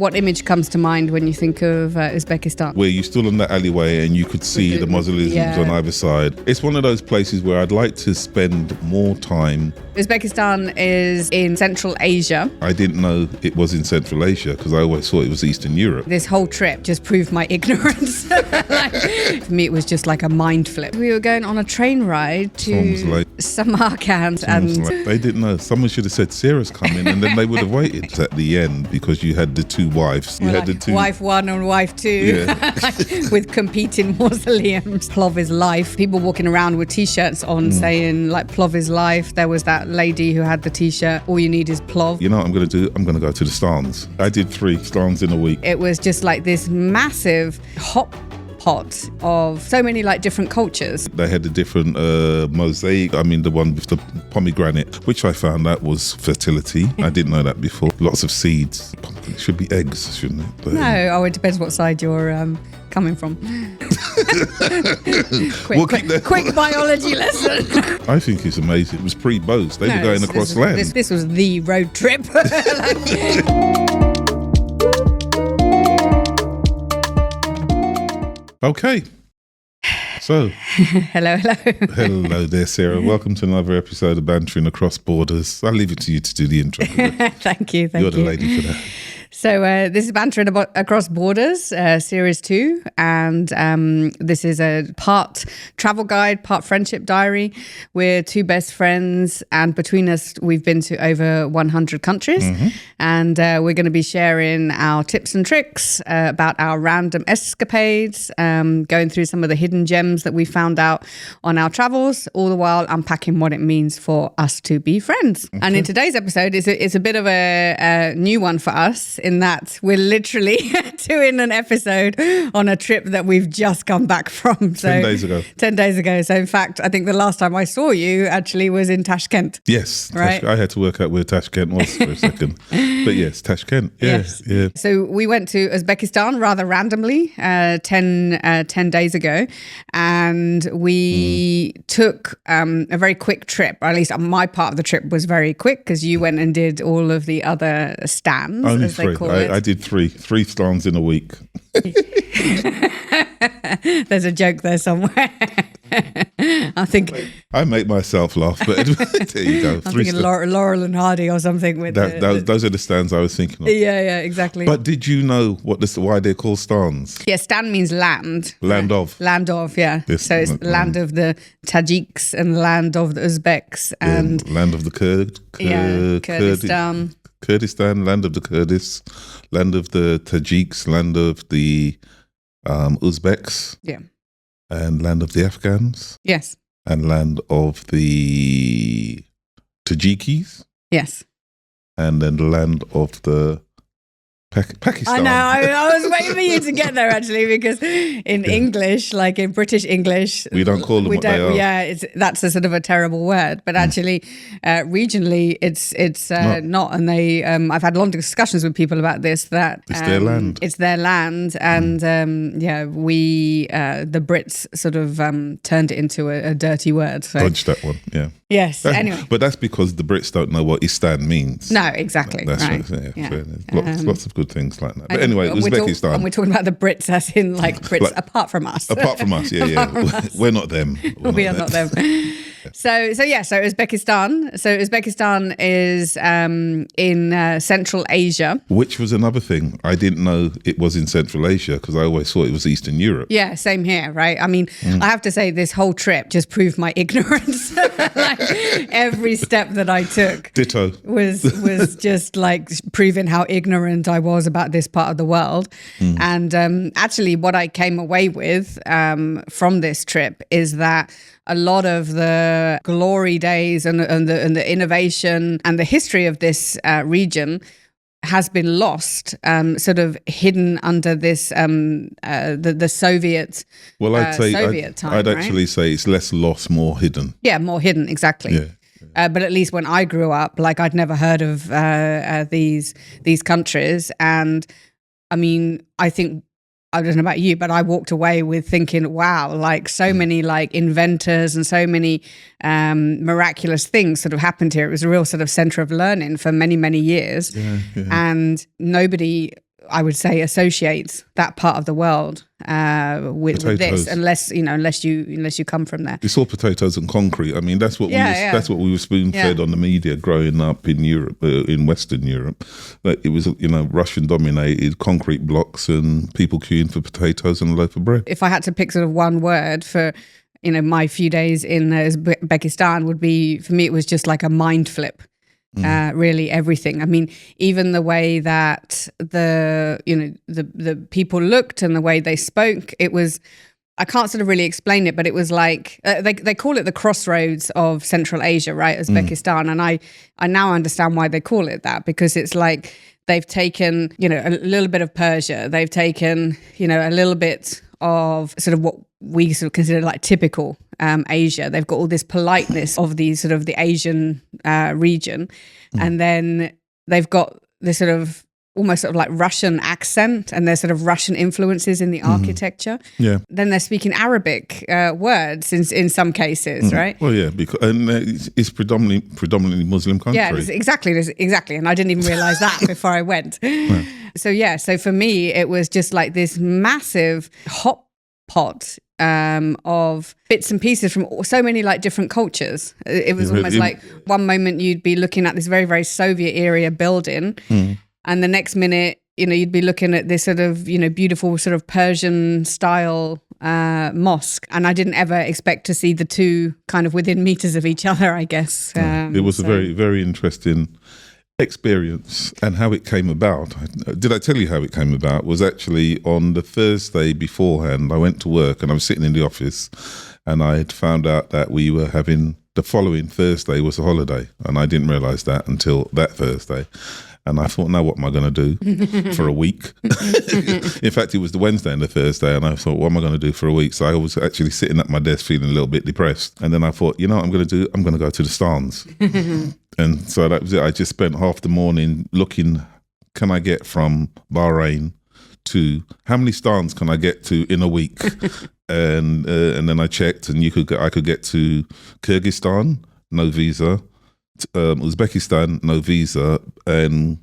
What image comes to mind when you think of Uzbekistan? Where you're still in that alleyway and you could see the mausoleums on either side. It's one of those places where I'd like to spend more time. Uzbekistan is in Central Asia. I didn't know it was in Central Asia because I always thought it was Eastern Europe. This whole trip just proved my ignorance. For me, it was just like a mind flip. We were going on a train ride to Samarkand. They didn't know. Someone should have said, Sarah's coming, and then they would have waited at the end because you had the two wives. You had the two. Wife one and wife two, with competing mausoleums. Plov is life. People walking around with T-shirts on saying like plov is life. There was that lady who had the T-shirt, all you need is plov. You know what I'm going to do? I'm going to go to the stans. I did 3 stans in a week. It was just like this massive hot pot of so many like different cultures. They had the different mosaic. I mean, the one with the pomegranate, which I found out was fertility. I didn't know that before. Lots of seeds. It should be eggs, shouldn't it? But, no, it depends what side you're coming from. quick biology lesson. I think it's amazing. It was pre-boats. They were going across land. This was the road trip. Okay. So. Hello. Hello there, Sarah. Welcome to another episode of Bantering Across Borders. I'll leave it to you to do the intro. Thank you. You're the lady for that. So this is Bantering Across Borders, Series 2, and this is a part travel guide, part friendship diary. We're 2 best friends, and between us, we've been to over 100 countries, and we're going to be sharing our tips and tricks about our random escapades, going through some of the hidden gems that we found out on our travels, all the while unpacking what it means for us to be friends. Okay. And in today's episode, it's a bit of a new one for us, in that we're literally doing an episode on a trip that we've just come back from. So 10 days ago. 10 days ago. So in fact, I think the last time I saw you actually was in Tashkent. Yes. Right. I had to work out where Tashkent was for a second. But yes, Tashkent. Yes. Yeah. So we went to Uzbekistan rather randomly 10 days ago. And we took a very quick trip, or at least my part of the trip was very quick because you went and did all of the other stands. Only 3. I did 3 stands in a week. There's a joke there somewhere. I think I make myself laugh, but there you go. I'm thinking Laurel and Hardy or something with those are the stands I was thinking of. Yeah, exactly. But did you know why they're called stands? Yeah, stan means land. Land of. Land of, yeah. So it's land of the Tajiks and land of the Uzbeks and land of the Kurdistan. Kurdistan, land of the Kurds, land of the Tajiks, land of the Uzbeks, and land of the Afghans, yes, and land of the Tajikis, yes, and then the land of the Pakistan. I know. I was waiting for you to get there actually, because in English, like in British English, we don't call them what they are. Yeah, that's a sort of a terrible word, but actually, regionally, it's not. And they, I've had long discussions with people about this. That it's their land. It's their land, and we the Brits sort of turned it into a dirty word. So. Dodged that one. Yeah. Yes. Anyway, but that's because the Brits don't know what Istan means. No, exactly. That's right. Lots of good things like that. But anyway, Uzbekistan. And we're talking about the Brits, as in like Brits apart from us. Apart from us, We're not them. We are not them. So Uzbekistan. So Uzbekistan is in Central Asia. Which was another thing. I didn't know it was in Central Asia because I always thought it was Eastern Europe. Yeah, same here, right? I mean, I have to say this whole trip just proved my ignorance. Like, every step that I took Ditto. was just like proving how ignorant I was about this part of the world. And actually what I came away with from this trip is that a lot of the glory days and the innovation and the history of this region has been lost, sort of hidden under this the Soviet. Well, Soviet time. I'd actually say it's less lost, more hidden. Yeah, more hidden, exactly. Yeah. But at least when I grew up, like I'd never heard of these countries, and I mean, I think I don't know about you, but I walked away with thinking, wow, like so many like inventors and so many miraculous things sort of happened here. It was a real sort of center of learning for many, many years. And nobody I would say, associates that part of the world with this, unless you come from there. It's all potatoes and concrete. I mean, that's what that's what we were spoon fed on the media growing up in Europe, in Western Europe. That it was, Russian dominated, concrete blocks and people queuing for potatoes and a loaf of bread. If I had to pick sort of one word for my few days in Uzbekistan, would be, for me, it was just like a mind flip. Really everything. I mean, even the way that the people looked and the way they spoke, it was, I can't sort of really explain it, but it was like, they call it the Crossroads of Central Asia, right? Uzbekistan. And I now understand why they call it that, because it's like they've taken, a little bit of Persia. They've taken, a little bit of sort of what we sort of consider like typical Asia. They've got all this politeness of the sort of the Asian region. And then they've got this sort of almost sort of like Russian accent, and there's sort of Russian influences in the architecture. Yeah. Then they're speaking Arabic words in some cases, right? Well, yeah, because it's predominantly Muslim country. Yeah, exactly. And I didn't even realize that before I went. Yeah. So for me, it was just like this massive hot pot of bits and pieces from so many like different cultures. It was almost like one moment you'd be looking at this very, very Soviet era building, and the next minute, you'd be looking at this sort of, beautiful sort of Persian style mosque. And I didn't ever expect to see the two kind of within meters of each other, I guess. It was a very, very interesting experience. And how it came about, did I tell you how it came about? Was actually on the Thursday beforehand. I went to work and I was sitting in the office, and I had found out that we were having, the following Thursday was a holiday, and I didn't realise that until that Thursday. And I thought, now what am I going to do for a week? In fact, it was the Wednesday and the Thursday, and I thought, what am I going to do for a week? So I was actually sitting at my desk feeling a little bit depressed. And then I thought, what I'm going to do? I'm going to go to the stands. And so that was it. I just spent half the morning looking, can I get from Bahrain to, how many stands can I get to in a week? And then I checked, and I could get to Kyrgyzstan, no visa. Uzbekistan, no visa, and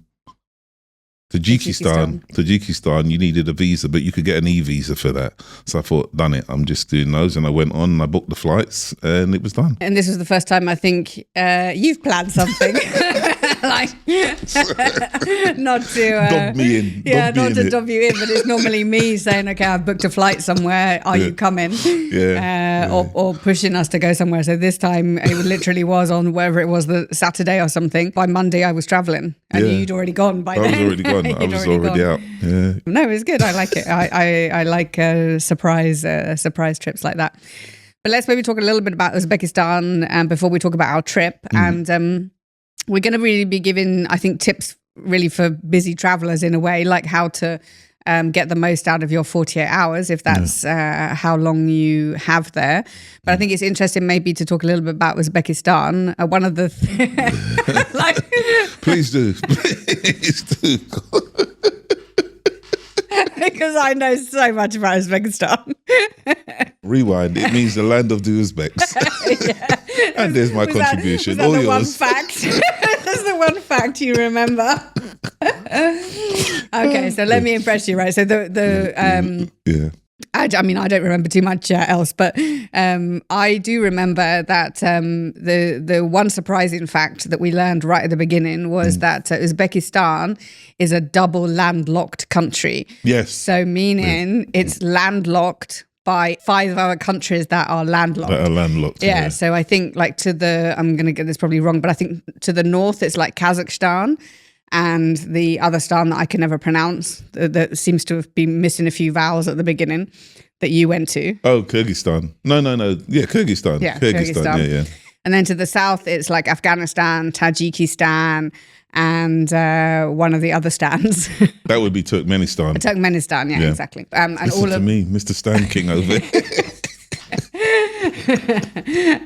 Tajikistan, you needed a visa, but you could get an e-visa for that. So I thought, done it. I'm just doing those, and I went on and I booked the flights, and it was done. And this was the first time I think you've planned something. Like, not to dob me in. Yeah, not to dob you in, but it's normally me saying, okay, I've booked a flight somewhere, are you coming? Or pushing us to go somewhere. So this time it literally was on wherever it was, the Saturday or something. By Monday I was traveling, and you'd already gone by then. I was already gone. I was already out. Yeah. No, it was good. I like it. I like surprise trips like that. But let's maybe talk a little bit about Uzbekistan before we talk about our trip. And we're going to really be giving, I think, tips really for busy travelers in a way, like how to get the most out of your 48 hours, if that's how long you have there. But I think it's interesting maybe to talk a little bit about Uzbekistan. One of the Please do. Please do. Because I know so much about Uzbekistan. Rewind. It means the land of the Uzbeks. And there's my contribution. Was that all the yours. One fact? That's the one fact you remember. Okay, so let me impress you, right? So I mean, I don't remember too much else, but I do remember that the one surprising fact that we learned right at the beginning was that Uzbekistan is a double landlocked country. Yes. So meaning it's landlocked by 5 other countries that are landlocked. Yeah. So I think like I'm going to get this probably wrong, but I think to the north it's like Kazakhstan. And the other stan that I can never pronounce, that seems to have been missing a few vowels at the beginning, that you went to. Oh, Kyrgyzstan. No. Yeah, Kyrgyzstan. Yeah, Kyrgyzstan. Yeah. And then to the south, it's like Afghanistan, Tajikistan, and one of the other stans. That would be Turkmenistan. Turkmenistan, yeah. Exactly. And Listen all to me, Mr. Stan King over here.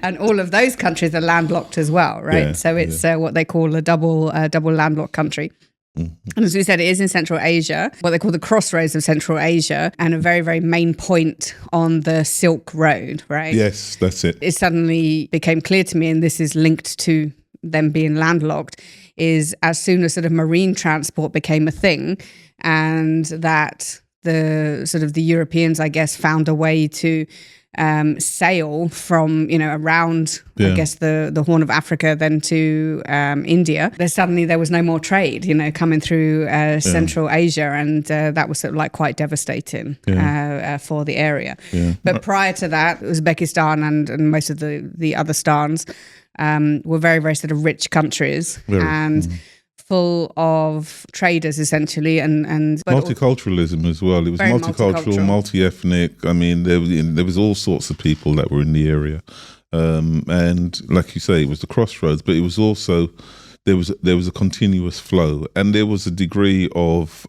And all of those countries are landlocked as well, right? Yeah, so it's what they call a double landlocked country. And as we said, it is in Central Asia, what they call the Crossroads of Central Asia, and a very, very main point on the Silk Road, right? Yes, that's it. It suddenly became clear to me, and this is linked to them being landlocked, is as soon as sort of marine transport became a thing, and that the sort of the Europeans, I guess, found a way to sail from, around, I guess, the Horn of Africa then to India. There was no more trade, coming through Central Asia, and that was sort of like quite devastating for the area. Yeah. But prior to that, Uzbekistan and most of the other stans were very, very sort of rich countries full of traders essentially, and multiculturalism as well. It was multicultural, multi-ethnic. I mean, there was all sorts of people that were in the area, and like you say, it was the crossroads. But it was also there was a continuous flow, and there was a degree of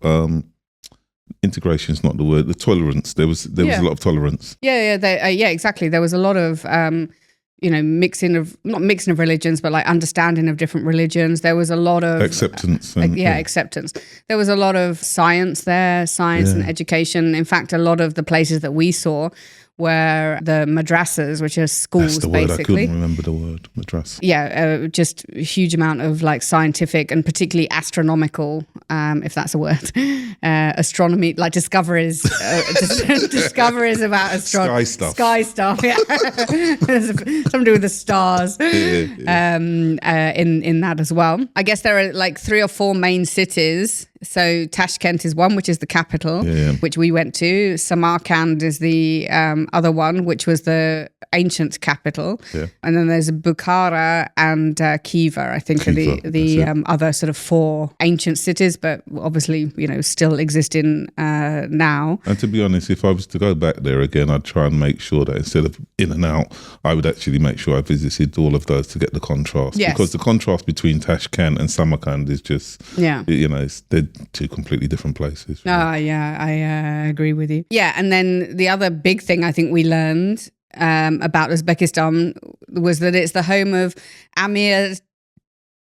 integration is not the word. The tolerance. There was a lot of tolerance. Exactly. There was a lot of not mixing of religions, but like understanding of different religions. There was a lot of acceptance. Acceptance. There was a lot of science and education. In fact, a lot of the places that we saw were the madrasas, which are schools. That's the basically. word. I couldn't remember the word, madrasa. Yeah, just a huge amount of like scientific and particularly astronomical, if that's a word, astronomy, like discoveries about astronomy. Sky stuff, yeah. Something to do with the stars in that as well. I guess there are like 3 or 4 main cities. So Tashkent is one, which is the capital, which we went to. Samarkand is the other one, which was the ancient capital. Yeah. And then there's Bukhara and Khiva, I think, are the other sort of 4 ancient cities, but obviously, still existing now. And to be honest, if I was to go back there again, I'd try and make sure that instead of in and out, I would actually make sure I visited all of those to get the contrast. Yes. Because the contrast between Tashkent and Samarkand is just, they're 2 completely different places. Really. Oh, yeah, I agree with you. Yeah, and then the other big thing I think we learned about Uzbekistan was that it's the home of Amir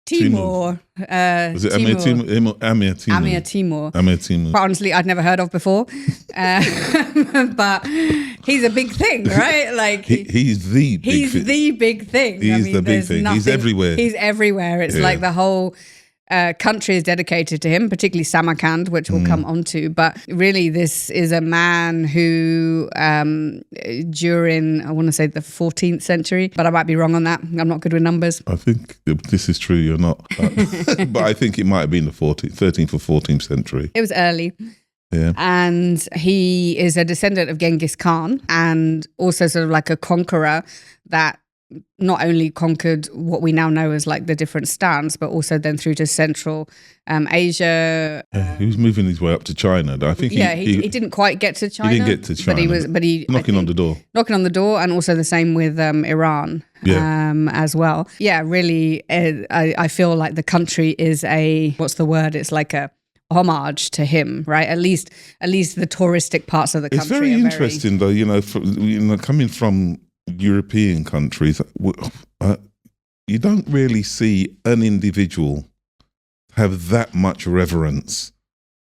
Temur. Was it Amir Temur? Amir Temur. Amir Temur. Quite honestly, I'd never heard of before. But he's a big thing, right? Like he's the big thing. He's the big thing. He's the big thing. He's everywhere. He's everywhere. It's like the whole country is dedicated to him, particularly Samarkand, which we'll come onto. But really, this is a man who, during, I want to say the 14th century, but I might be wrong on that. I'm not good with numbers. I think this is true, you're not. But I think it might have been the 13th or 14th century. It was early. Yeah. And he is a descendant of Genghis Khan and also sort of like a conqueror that not only conquered what we now know as like the different stans, but also then through to Central Asia. He was moving his way up to China. I think he didn't quite get to China. He didn't get to China. But he knocking on the door, and also the same with Iran. As well. Yeah, really, I feel like the country is what's the word? It's like a homage to him, right? At least the touristic parts of the country. It's very interesting, though. Coming from European countries, you don't really see an individual have that much reverence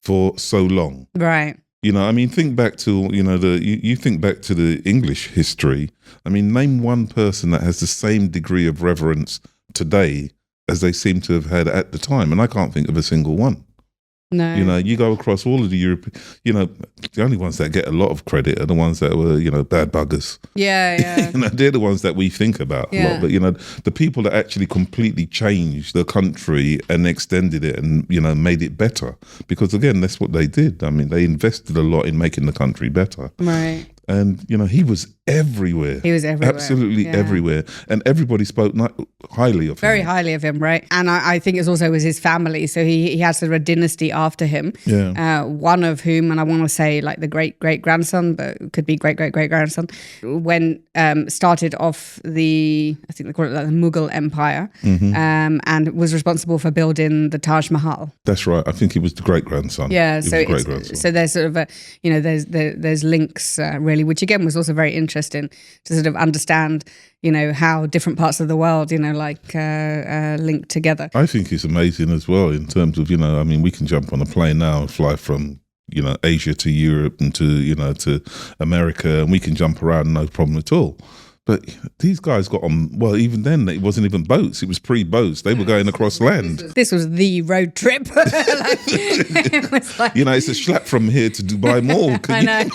for so long, right? Think back to you think back to the English history. I mean, name one person that has the same degree of reverence today as they seem to have had at the time, and I can't think of a single one. No. You go across all of the Europe, the only ones that get a lot of credit are the ones that were, bad buggers. Yeah. They're the ones that we think about a lot. But, the people that actually completely changed the country and extended it and, made it better. Because, again, that's what they did. I mean, they invested a lot in making the country better. Right. And, he was everywhere. He was everywhere. Absolutely everywhere. And everybody spoke highly of him. Very highly of him, right? And I think it also was his family. So he had sort of a dynasty after him. Yeah. One of whom, and I want to say like the great-great-grandson, but it could be great-great-great-grandson, when started off I think they call it like the Mughal Empire, and was responsible for building the Taj Mahal. That's right. I think he was the great-grandson. Yeah. So there's sort of there's links really, which again was also very interesting to sort of understand, how different parts of the world, link together. I think it's amazing as well in terms of, we can jump on a plane now and fly from, Asia to Europe and to America, and we can jump around no problem at all. But these guys got on, well, even then, it wasn't even boats. It was pre-boats. They were going across land. This was the road trip. It was like, It's a schlep from here to Dubai Mall. I know.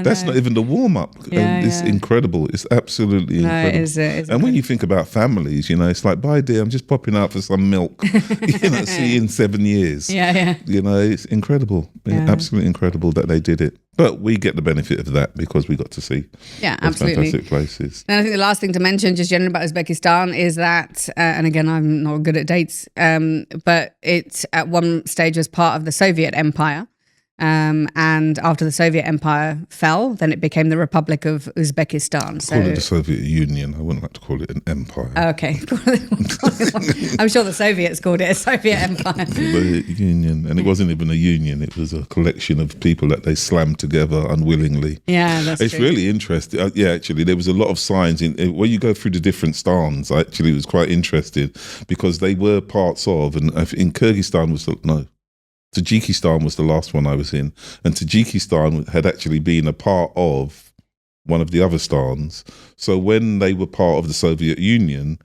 That's not even the warm-up. It's incredible. It's absolutely incredible. It is, and when you think about families, it's like, bye, dear, I'm just popping out for some milk. See you in 7 years. It's incredible. Absolutely incredible that they did it. But we get the benefit of that because we got to see absolutely fantastic places. And I think the last thing to mention, just generally about Uzbekistan, is that, and again, I'm not good at dates, but it at one stage was part of the Soviet Empire. And after the Soviet Empire fell, then it became the Republic of Uzbekistan. Call it the Soviet Union. I wouldn't like to call it an empire. Okay. I'm sure the Soviets called it a Soviet Empire. The union. And it wasn't even a union. It was a collection of people that they slammed together unwillingly. Yeah, that's It's true. really interesting. Actually, there was a lot of signs. When you go through the different stans, actually, it was quite interesting because they were parts of, and in Kyrgyzstan Tajikistan was the last one I was in, and Tajikistan had actually been a part of one of the other stans. So when they were part of the Soviet Union,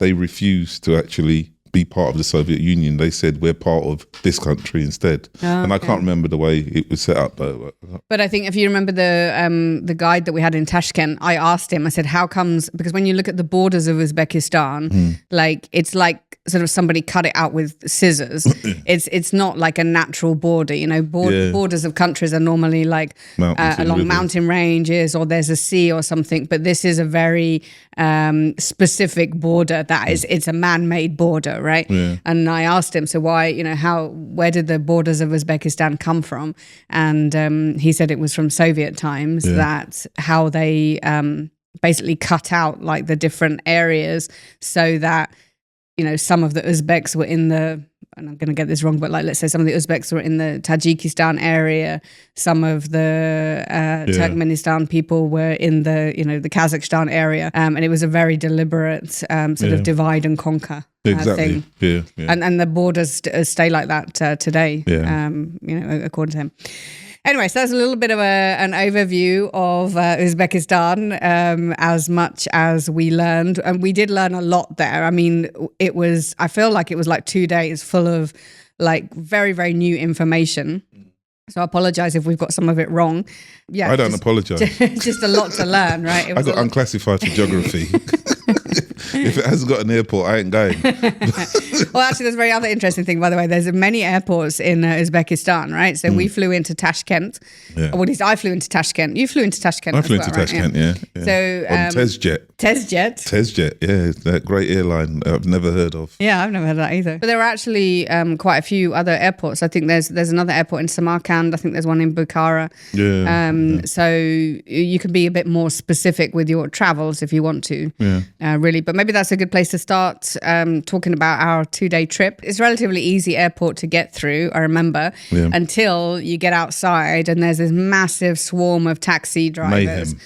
they refused to actually be part of the Soviet Union. They said, we're part of this country instead. And I can't remember the way it was set up. But I think if you remember the guide that we had in Tashkent, I asked him, I said, how comes, because when you look at the borders of Uzbekistan, it's like sort of somebody cut it out with scissors. It's not like a natural border, borders of countries are normally like along mountain ranges, or there's a sea or something, but this is a very specific border that is, it's a man-made border, right? And I asked him, so why, where did the borders of Uzbekistan come from? And he said it was from Soviet times, that how they basically cut out like the different areas so that some of the Uzbeks were in the, and I'm going to get this wrong, but like, let's say some of the Uzbeks were in the Tajikistan area, some of the Turkmenistan people were in the, the Kazakhstan area. And it was a very deliberate sort of divide and conquer thing. And the borders stay like that today, according to him. Anyway, so that's a little bit of an overview of Uzbekistan, as much as we learned. And we did learn a lot there. I mean, I feel like it was like 2 days full of like very, very new information. So I apologize if we've got some of it wrong. Yeah, I don't apologize. Just a lot to learn, right? I got unclassified for geography. If it hasn't got an airport, I ain't going. Well, actually, there's a very other interesting thing, by the way. There's many airports in Uzbekistan, right? So we flew into Tashkent. Or at least I flew into Tashkent. You flew into Tashkent I flew into Tashkent, yeah. So on TezJet. TezJet, yeah. That great airline I've never heard of. Yeah, I've never heard of that either. But there are actually quite a few other airports. I think there's another airport in Samarkand. I think there's one in Bukhara. So you can be a bit more specific with your travels if you want to, really. But maybe that's a good place to start talking about our 2-day trip. It's a relatively easy airport to get through, I remember, until you get outside and there's this massive swarm of taxi drivers. Mayhem.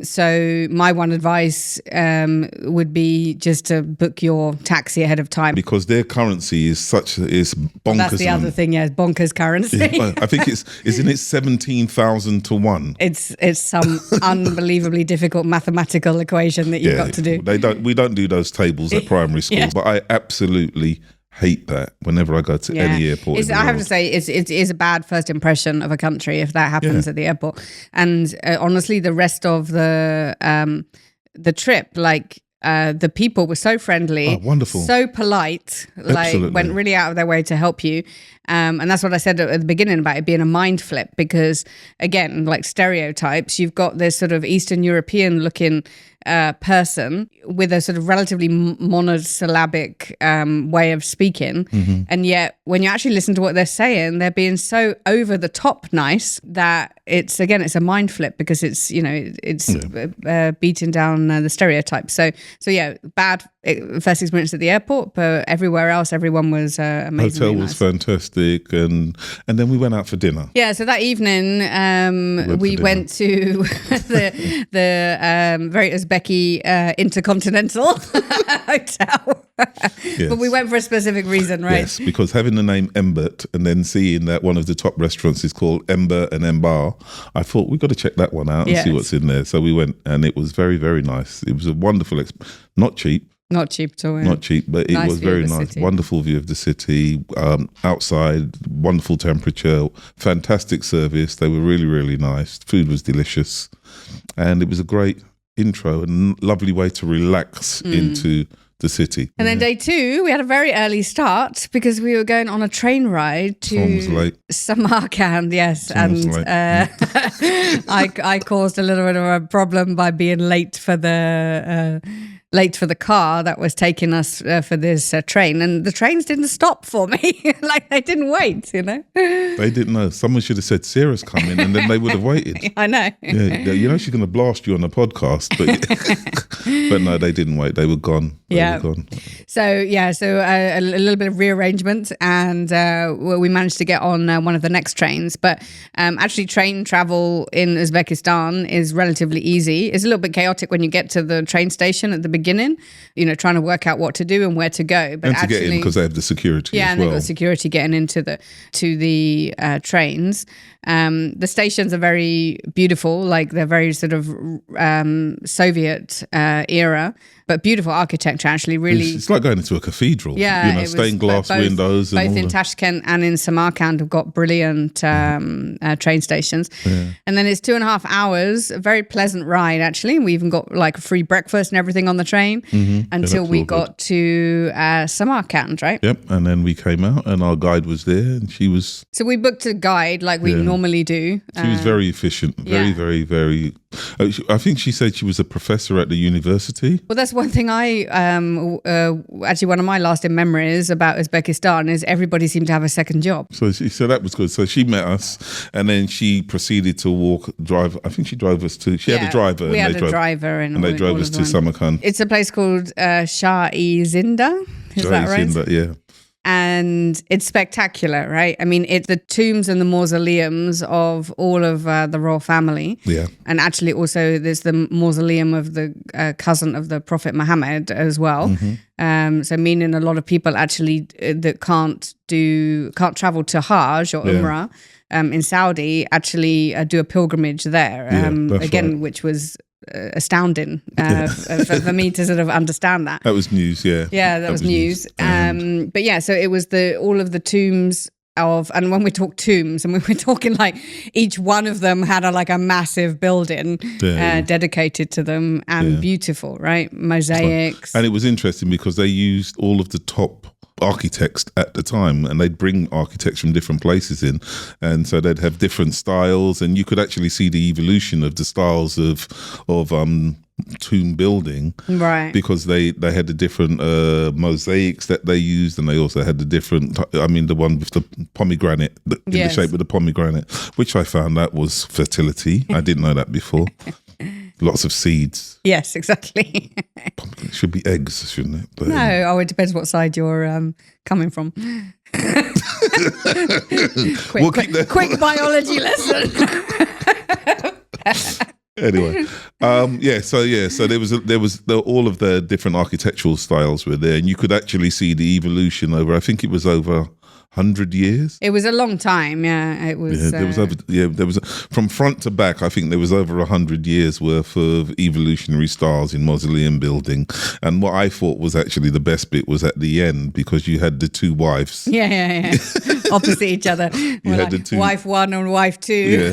So my one advice would be just to book your taxi ahead of time. Because their currency is bonkers. That's the other thing, it's bonkers currency. I think isn't it 17,000 to 1? It's some unbelievably difficult mathematical equation that you've got to do. We don't do those tables at primary school, but I absolutely hate that whenever I go to any airport. I have to say, it is a bad first impression of a country if that happens at the airport. And honestly, the rest of the trip, like the people were so friendly, wonderful, so polite, like went really out of their way to help you. And that's what I said at the beginning about it being a mind flip, because again, like stereotypes, you've got this sort of Eastern European looking person with a sort of relatively monosyllabic way of speaking, and yet when you actually listen to what they're saying, they're being so over the top nice that it's a mind flip, because it's beating down the stereotypes. So yeah, bad first experience at the airport, but everywhere else everyone was amazing. Hotel was fantastic, and then we went out for dinner. Yeah, so that evening we went to the very Uzbek Uzbeki Intercontinental Hotel. Yes. But we went for a specific reason, right? Yes, because having the name Embert and then seeing that one of the top restaurants is called Ember and Embar, I thought we've got to check that one out and see what's in there. So we went, and it was very, very nice. It was a wonderful, not cheap. Not cheap at all. Yeah. Not cheap, but it was very nice. City. Wonderful view of the city, outside, wonderful temperature, fantastic service. They were really, really nice. Food was delicious. And it was a great intro and lovely way to relax into the city. And then day 2, we had a very early start because we were going on a train ride to Samarkand, yes. I caused a little bit of a problem by being late for the car that was taking us for this train, and the trains didn't stop for me. Like, they didn't wait, you know. They didn't know. Someone should have said Sarah's coming, and then they would have waited. I know. Yeah, you know she's going to blast you on the podcast, but no, they didn't wait. They were gone. They were gone. So a little bit of rearrangement, and we managed to get on one of the next trains. But actually, train travel in Uzbekistan is relatively easy. It's a little bit chaotic when you get to the train station at the beginning, you know, trying to work out what to do and where to go. But and to get in, because they have the security as well. They've got security getting into the trains. The stations are very beautiful, like they're very sort of Soviet era, but beautiful architecture, actually. Really, it's like going into a cathedral. Yeah, you know, stained glass windows. Both in Tashkent and in Samarkand have got brilliant train stations. Yeah. And then it's 2.5 hours, a very pleasant ride, actually. We even got like a free breakfast and everything on the train until we got to Samarkand, right? Yep. And then we came out and our guide was there, and she was... So we booked a guide like we normally do. She was very efficient, very... I think she said she was a professor at the university. Well, that's one thing actually one of my lasting memories about Uzbekistan is everybody seemed to have a second job. So that was good. So she met us, and then she proceeded to drive. I think she drove us to, she had a driver. We had a driver. And they drove us to Samarkand. It's a place called Shah-i-Zinda. Is that right? Shah-i-Zinda, yeah. And it's spectacular, right? I mean, it's the tombs and the mausoleums of all of the royal family. Yeah. And actually also there's the mausoleum of the cousin of the Prophet Muhammad as well. So meaning a lot of people actually that can't travel to Hajj or Umrah in Saudi actually do a pilgrimage there. Again, which was astounding for me to sort of understand that. That was news, yeah. Yeah, that was news. But yeah, so it was all of the tombs and when we talk tombs, and we're talking like each one of them had a massive building dedicated to them, and beautiful, right? Mosaics. And it was interesting because they used all of the top architects at the time, and they'd bring architects from different places in, and so they'd have different styles, and you could actually see the evolution of the styles of tomb building, right? Because they had the different mosaics that they used, and they also had the different, the one with the pomegranate, in the shape of the pomegranate, which I found that was fertility. I didn't know that before. Lots of seeds. Yes, exactly. It should be eggs, shouldn't it? But, no, it depends what side you're coming from. quick biology lesson. Anyway, so there was all of the different architectural styles were there, and you could actually see the evolution over, I think it was over 100 years. It was a long time, yeah. It was. There was from front to back. I think there was over 100 years worth of evolutionary styles in mausoleum building. And what I thought was actually the best bit was at the end, because you had the two wives. Yeah. Opposite each other. You had the two, wife one and wife two,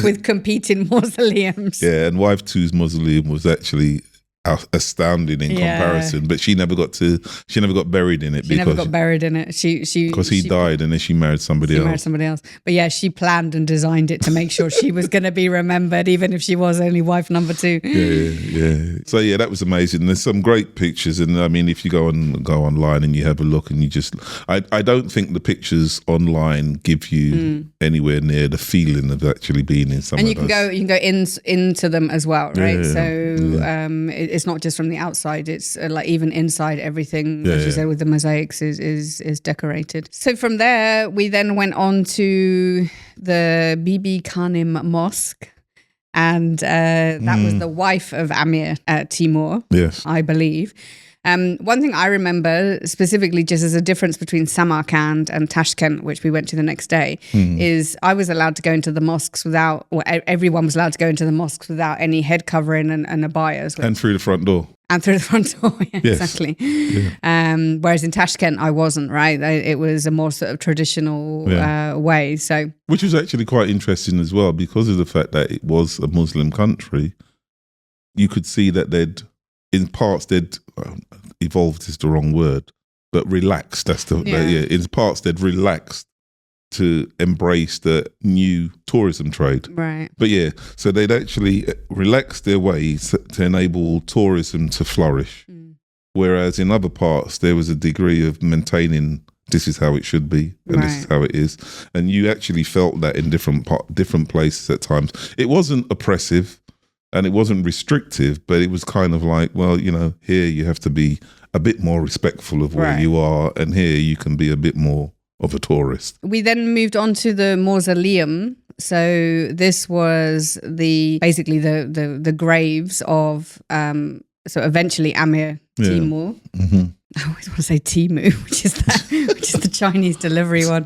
with competing mausoleums. Yeah, and wife two's mausoleum was actually astounding in comparison, but she never got buried in it. She because he died, and then she married somebody else. But yeah, she planned and designed it to make sure she was going to be remembered, even if she was only wife number 2. Yeah. So yeah, that was amazing. There's some great pictures, and I mean, if you go online and you have a look, and you just, I don't think the pictures online give you anywhere near the feeling of actually being in some. And you can go into them as well, right? It's not just from the outside, it's like even inside everything, as you said, with the mosaics is decorated. So from there, we then went on to the Bibi-Khanym Mosque. And that was the wife of Amir Temur, Yes. I believe. One thing I remember specifically, just as a difference between Samarkand and Tashkent, which we went to the next day, is I was allowed to go into the mosques without, or everyone was allowed to go into the mosques without any head covering and abayas. And through the front door. And through the front door, yeah, Yes. exactly. Yeah. Whereas in Tashkent, I wasn't, right? It was a more sort of traditional way. So, Which was actually quite interesting as well, because of the fact that it was a Muslim country. You could see that they'd evolved is the wrong word, but relaxed. That's the in parts they'd relaxed to embrace the new tourism trade. right. But yeah, so they'd actually relaxed their ways to enable tourism to flourish. Whereas in other parts, there was a degree of maintaining this is how it should be and this is how it is. And you actually felt that in different places at times. It wasn't oppressive and it wasn't restrictive, but it was kind of like, well, you know, here you have to be a bit more respectful of where you are, and here you can be a bit more of a tourist. We then moved on to the mausoleum. So this was basically the graves of so eventually Amir Temur. I always want to say Timu, which is the Chinese delivery one.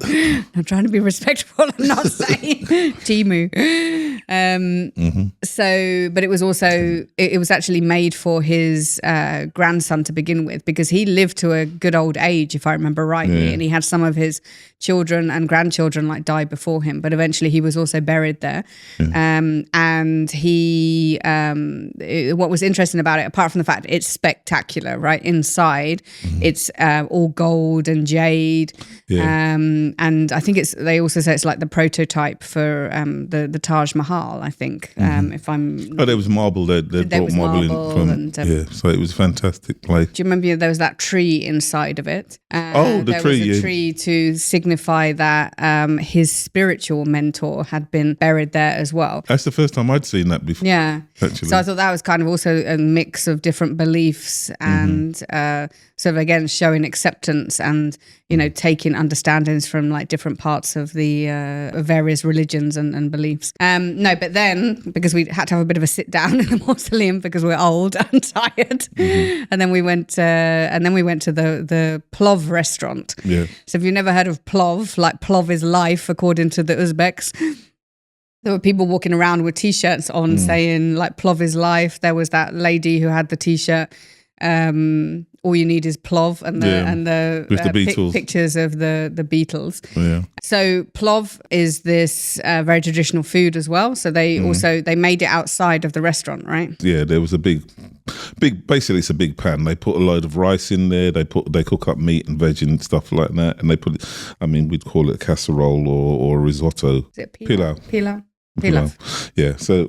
I'm trying to be respectful and not say Timu. So, but it was also it was actually made for his grandson to begin with, because he lived to a good old age, if I remember rightly, and he had some of his children and grandchildren like die before him. But eventually, he was also buried there. And he, what was interesting about it, apart from the fact it's spectacular, right inside. It's all gold and jade, and I think they also say it's like the prototype for the Taj Mahal. I think if I'm there was marble. They brought marble in from so it was a fantastic place. Do you remember there was that tree inside of it? The tree. There was a tree to signify that his spiritual mentor had been buried there as well. That's the first time I'd seen that before. Yeah, actually. So I thought that was kind of also a mix of different beliefs and sort of again showing acceptance and taking understandings from like different parts of the various religions and beliefs. No, but then because we had to have a bit of a sit down in the mausoleum because we're old and tired, and then we went to the plov restaurant. Yeah. So if you've never heard of plov, like plov is life according to the Uzbeks. There were people walking around with T-shirts on saying like plov is life. There was that lady who had the T-shirt. All you need is plov and the Beatles. Pictures of the Beatles. Yeah. So plov is this very traditional food as well. So they they made it outside of the restaurant, right? Yeah, there was a big. Basically, it's a big pan. They put a load of rice in there. They cook up meat and veg and stuff like that, and they put it. I mean, we'd call it a casserole or risotto. Is it pilau? Pilaf. Yeah, so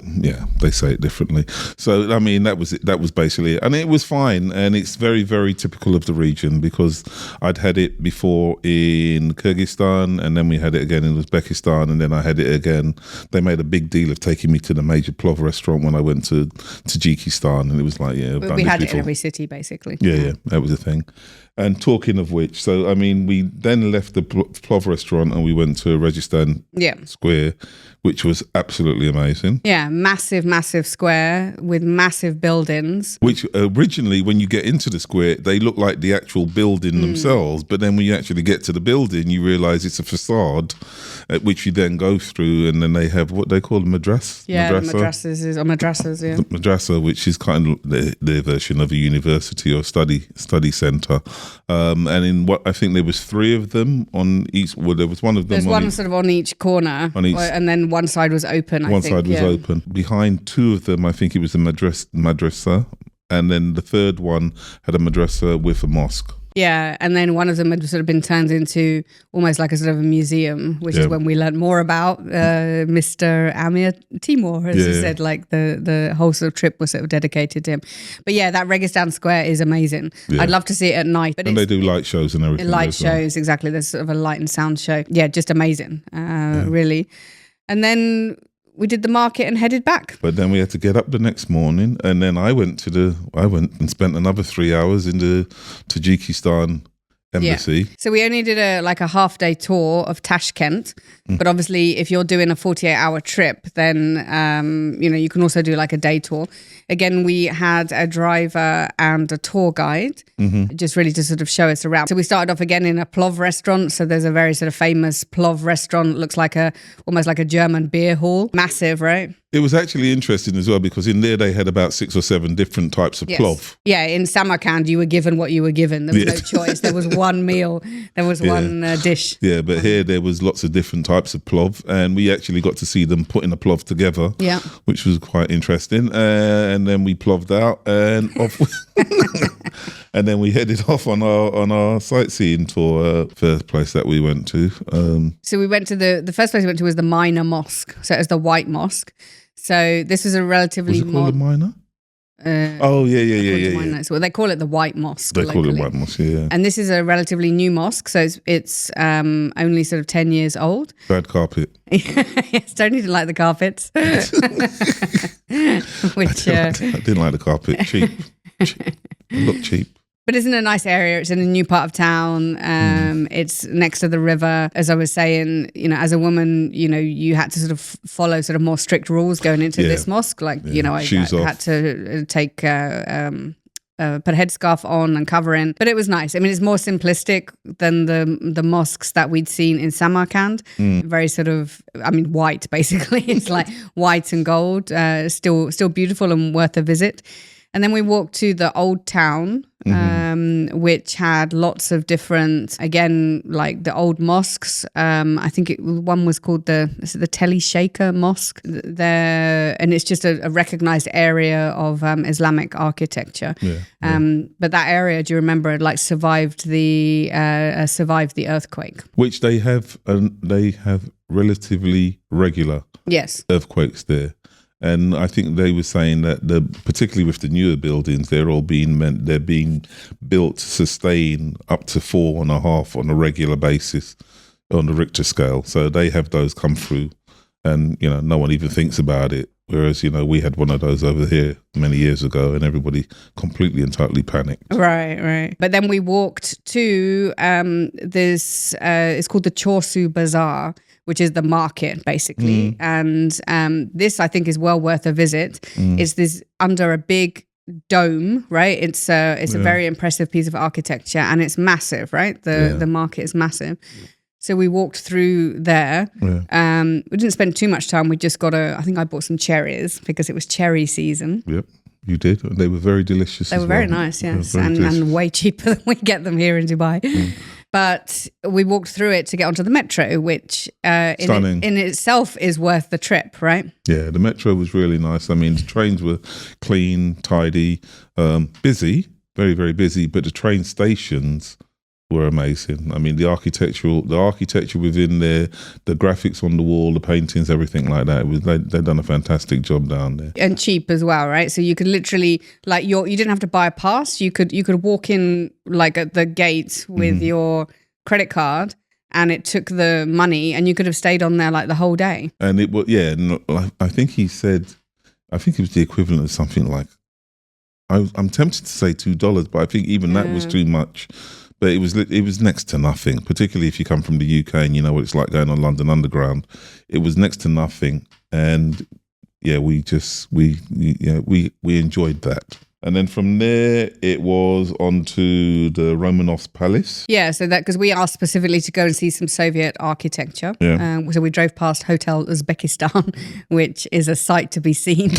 they say it differently. So I mean, that was it. That was basically it. And it was fine, and it's very, very typical of the region because I'd had it before in Kyrgyzstan, and then we had it again in Uzbekistan, and then I had it again. They made a big deal of taking me to the major plov restaurant when I went to Tajikistan, and it was like, we had it in every city basically. Yeah, that was a thing. And talking of which, so I mean, we then left the plov restaurant and we went to Registan Square, which was absolutely amazing. Yeah, massive square with massive buildings. Which originally, when you get into the square, they look like the actual building themselves. But then when you actually get to the building, you realise it's a facade, which you then go through, and then they have what they call a madrasa. Yeah, madrasas, yeah. The madrasa, which is kind of their version of a university or study centre. And in what I think there was 3 of them on each. Well, there was one of them. There's one sort of on each corner, and then one side was open. One side was open. Behind 2 of them, I think it was a madrasa, and then the third one had a madrasa with a mosque. Yeah, and then one of them had sort of been turned into almost like a sort of a museum, which is when we learned more about Mr. Amir Temur, as you said, like the whole sort of trip was sort of dedicated to him. But yeah, that Registan Square is amazing. Yeah. I'd love to see it at night. But they do light shows and everything. Light shows, exactly. There's sort of a light and sound show. Yeah, just amazing, really. And then we did the market and headed back. But then we had to get up the next morning, and then I went and spent another 3 hours in the Tajikistan embassy. Yeah. So we only did a half-day tour of Tashkent, But obviously, if you're doing a 48-hour trip, then, you can also do like a day tour. Again, we had a driver and a tour guide, just really to sort of show us around. So we started off again in a plov restaurant. So there's a very sort of famous plov restaurant. Looks like almost like a German beer hall. Massive, right? It was actually interesting as well because in there they had about 6 or 7 different types of plov. Yeah, in Samarkand you were given what you were given. There was no choice. There was one meal. There was one dish. Yeah, but here there was lots of different types of plov, and we actually got to see them putting a plov together. Yeah, which was quite interesting. And then we ploved out and off. And then we headed off on our sightseeing tour. First place that we went to. So we went to the first place we went to was the Minor Mosque. So it was the White Mosque. So this is a relatively... Was it called a minor? Yeah. So they call it the White Mosque. They call it White Mosque, yeah. And this is a relatively new mosque, so it's only sort of 10 years old. Bad carpet. Yes, don't even like the carpets. Which I didn't like the carpet. Cheap. It looked cheap. But it's in a nice area. It's in a new part of town. It's next to the river. As I was saying, as a woman, you had to sort of follow sort of more strict rules going into this mosque. Like, I had to take put a headscarf on and cover in. But it was nice. I mean, it's more simplistic than the mosques that we'd seen in Samarkand. Very sort of, white basically. It's like white and gold. Still beautiful and worth a visit. And then we walked to the old town, which had lots of different, again, like the old mosques. I think one was called the Teli Shaker Mosque there, and it's just a recognized area of Islamic architecture. But that area, do you remember, had survived the earthquake, which they have relatively regular earthquakes there. And I think they were saying that particularly with the newer buildings, they're being built to sustain up to 4.5 on a regular basis on the Richter scale. So they have those come through, and no one even thinks about it. Whereas we had one of those over here many years ago, and everybody completely and totally panicked. Right. But then we walked to this. It's called the Chorsu Bazaar, which is the market basically. And this I think is well worth a visit. It's this under a big dome, right? It's a very impressive piece of architecture, and it's massive, right? The market is massive. So we walked through there. We didn't spend too much time. We just I think I bought some cherries because it was cherry season. Yep. You did. They were very delicious. They were very nice, yes, and way cheaper than we get them here in Dubai. But we walked through it to get onto the metro, which in itself is worth the trip, right? Yeah, the metro was really nice. I mean, the trains were clean, tidy, busy, very, very busy, but the train stations were amazing. I mean, the architecture within there, the graphics on the wall, the paintings, everything like that. They've done a fantastic job down there, and cheap as well, right? So you could literally you didn't have to buy a pass. You could walk in at the gate with your credit card, and it took the money, and you could have stayed on there the whole day. And it was I think he said, I think it was the equivalent of something like, I'm tempted to say $2, but I think even that was too much. But it was next to nothing, particularly if you come from the UK and you know what it's like going on London Underground. It was next to nothing, and we enjoyed that. And then from there, it was on to the Romanovs Palace. Yeah, so that because we asked specifically to go and see some Soviet architecture. Yeah. So we drove past Hotel Uzbekistan, which is a sight to be seen.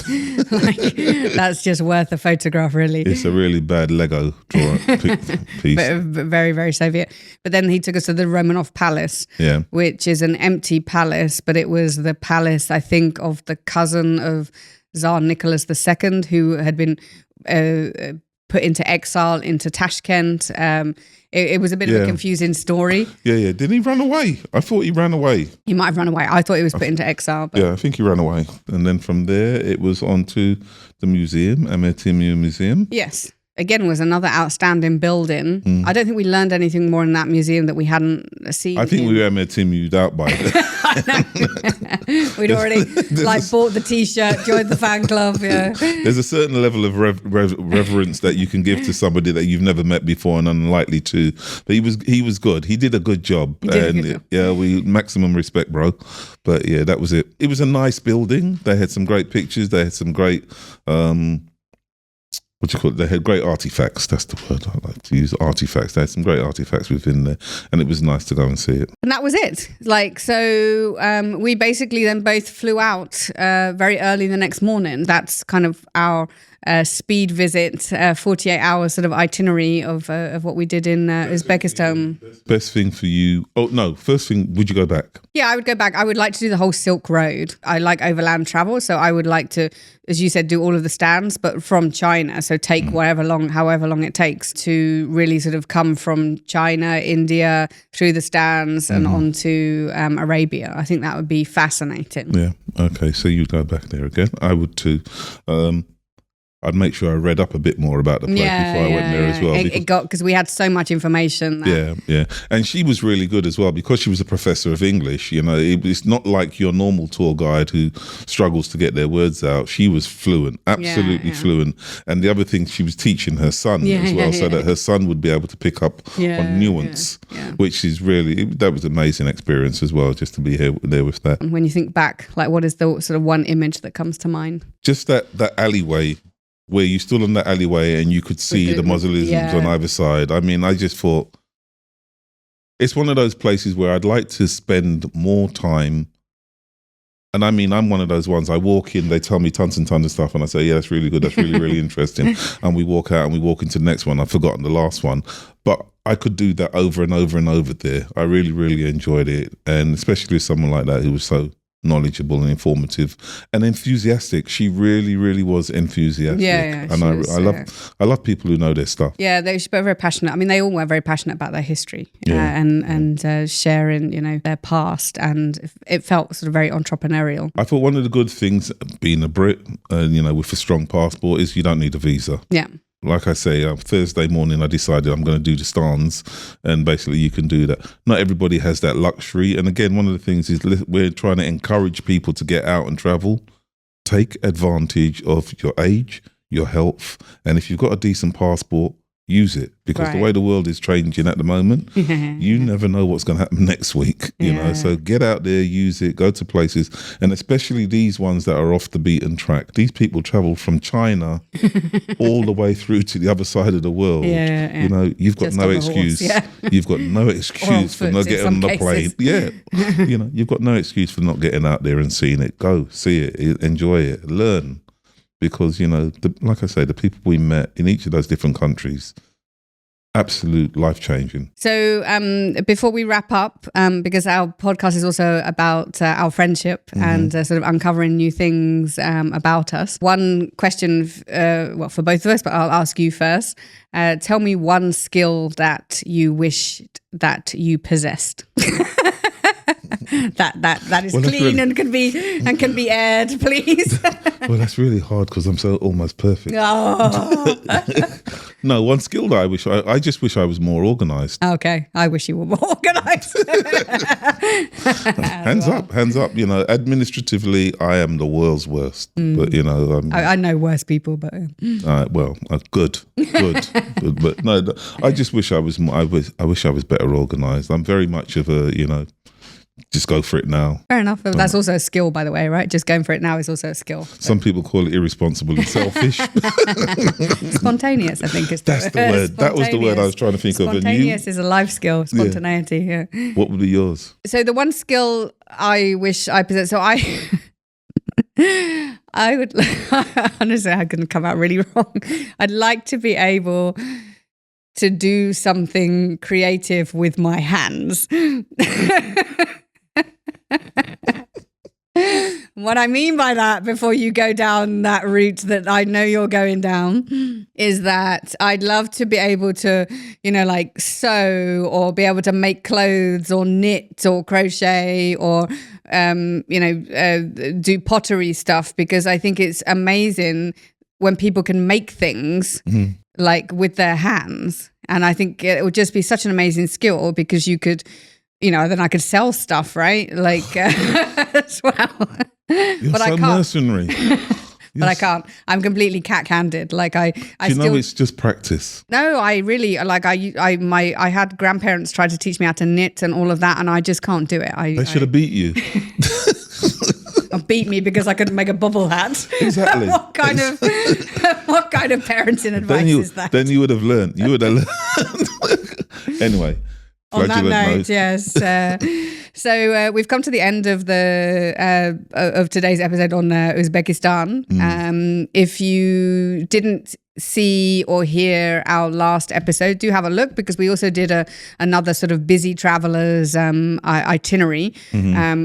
That's just worth a photograph, really. It's a really bad Lego piece. But very, very Soviet. But then he took us to the Romanov Palace, which is an empty palace, but it was the palace, I think, of the cousin of Tsar Nicholas II, who had been put into exile into Tashkent. It was a bit of a confusing story. Yeah. Didn't he run away? I thought he ran away. He might have run away. I thought he was put into exile. But... Yeah, I think he ran away. And then from there, it was on to the museum, Amir Temur Museum. Yes. Again, was another outstanding building. I don't think we learned anything more in that museum that we hadn't seen. I think we were Amir Temu'd out by then. We'd already bought the T-shirt, joined the fan club. Yeah, there's a certain level of reverence that you can give to somebody that you've never met before and unlikely to. But he was good. He did a good job. Yeah, we maximum respect, bro. But yeah, that was it. It was a nice building. They had some great pictures. They had some great. What do you call it? They had great artifacts. That's the word I like to use. Artifacts. They had some great artifacts within there, and it was nice to go and see it. And that was it. We basically then both flew out very early the next morning. That's kind of our speed visit, 48 hour sort of itinerary of what we did in Uzbekistan. Best thing for you? Oh no! First thing, would you go back? Yeah, I would go back. I would like to do the whole Silk Road. I like overland travel, so I would like to, as you said, do all of the stands, but from China. So take however long it takes to really sort of come from China, India, through the stands and onto Arabia. I think that would be fascinating. Yeah. Okay. So you'd go back there again. I would too. I'd make sure I read up a bit more about the place before I went there as well. Because we had so much information. Yeah. And she was really good as well because she was a professor of English. You know, it's not like your normal tour guide who struggles to get their words out. She was fluent, absolutely fluent. And the other thing, she was teaching her son as well, so that her son would be able to pick up on nuance, which is that was an amazing experience as well, just to be there with that. And when you think back, like what is the sort of one image that comes to mind? Just that alleyway, where you stood on that alleyway and you could see the mausoleums on either side. I mean, I just thought it's one of those places where I'd like to spend more time. And I mean, I'm one of those ones, I walk in, they tell me tons and tons of stuff and I say, yeah, that's really good. That's really, really interesting. And we walk out and we walk into the next one. I've forgotten the last one. But I could do that over and over and over there. I really, really enjoyed it. And especially with someone like that who was so knowledgeable and informative and enthusiastic. She really, really was enthusiastic. And I love people who know their stuff. Yeah, they were very passionate. I mean, they all were very passionate about their history and sharing, their past. And it felt sort of very entrepreneurial. I thought one of the good things being a Brit, with a strong passport is you don't need a visa. Yeah. Like I say, Thursday morning, I decided I'm going to do the stands, and basically you can do that. Not everybody has that luxury. And again, one of the things is we're trying to encourage people to get out and travel. Take advantage of your age, your health, and if you've got a decent passport, use it, because the way the world is changing at the moment, you never know what's going to happen next week, you know. So get out there, use it, go to places, and especially these ones that are off the beaten track. These people travel from China all the way through to the other side of the world. You know, you've got no excuse. You've got no excuse for not getting on the plane. You know, you've got no excuse for not getting out there and seeing it. Go see it, enjoy it, learn. Because, like I say, the people we met in each of those different countries, absolute life-changing. So before we wrap up, because our podcast is also about our friendship and sort of uncovering new things about us, one question, for both of us, but I'll ask you first. Tell me one skill that you wished that you possessed. that is clean and can be aired, please. Well, that's really hard because I'm so almost perfect. Oh. No, one skill that I just wish I was more organised. Okay, I wish you were more organised. Hands up. Administratively, I am the world's worst. But I know worse people, but good. But no, I just wish I was more. I wish I was better organised. I'm very much of a just go for it now. Fair enough. That's also a skill, by the way, right? Just going for it now is also a skill. Some people call it irresponsible and selfish. Spontaneous, I think is that's the word. That was the word I was trying to think of. Spontaneous is a life skill. Spontaneity. Yeah. What would be yours? So the one skill I wish I possessed. So I would honestly, I'm going to come out really wrong. I'd like to be able to do something creative with my hands. What I mean by that, before you go down that route that I know you're going down, is that I'd love to be able to, sew or be able to make clothes or knit or crochet or, do pottery stuff, because I think it's amazing when people can make things like with their hands. And I think it would just be such an amazing skill, because you could then I could sell stuff, right? Like as well. You're but so I can't. mercenary. But I can't. I'm completely cat-handed. Like I know it's just practice? No, I really like. I had grandparents try to teach me how to knit and all of that, and I just can't do it. They should have beat you. Beat me because I couldn't make a bubble hat. Exactly. what kind of parenting advice is that? Then you would have learned. You would have learned. Anyway. On that note, yes. So we've come to the end of of today's episode on Uzbekistan. If you didn't see or hear our last episode, do have a look, because we also did another sort of busy travelers itinerary,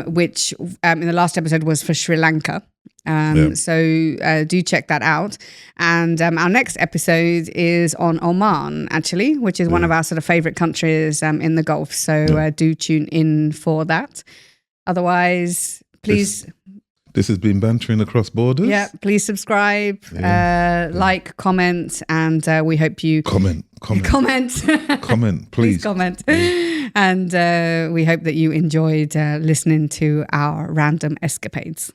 which in the last episode was for Sri Lanka. So do check that out. And our next episode is on Oman, actually, which is one of our sort of favorite countries in the Gulf. So do tune in for that. Otherwise, please... This has been Bantering Across Borders. Yeah, please subscribe, like, comment, and we hope you... Comment. Comment, please. Please comment. And we hope that you enjoyed listening to our random escapades.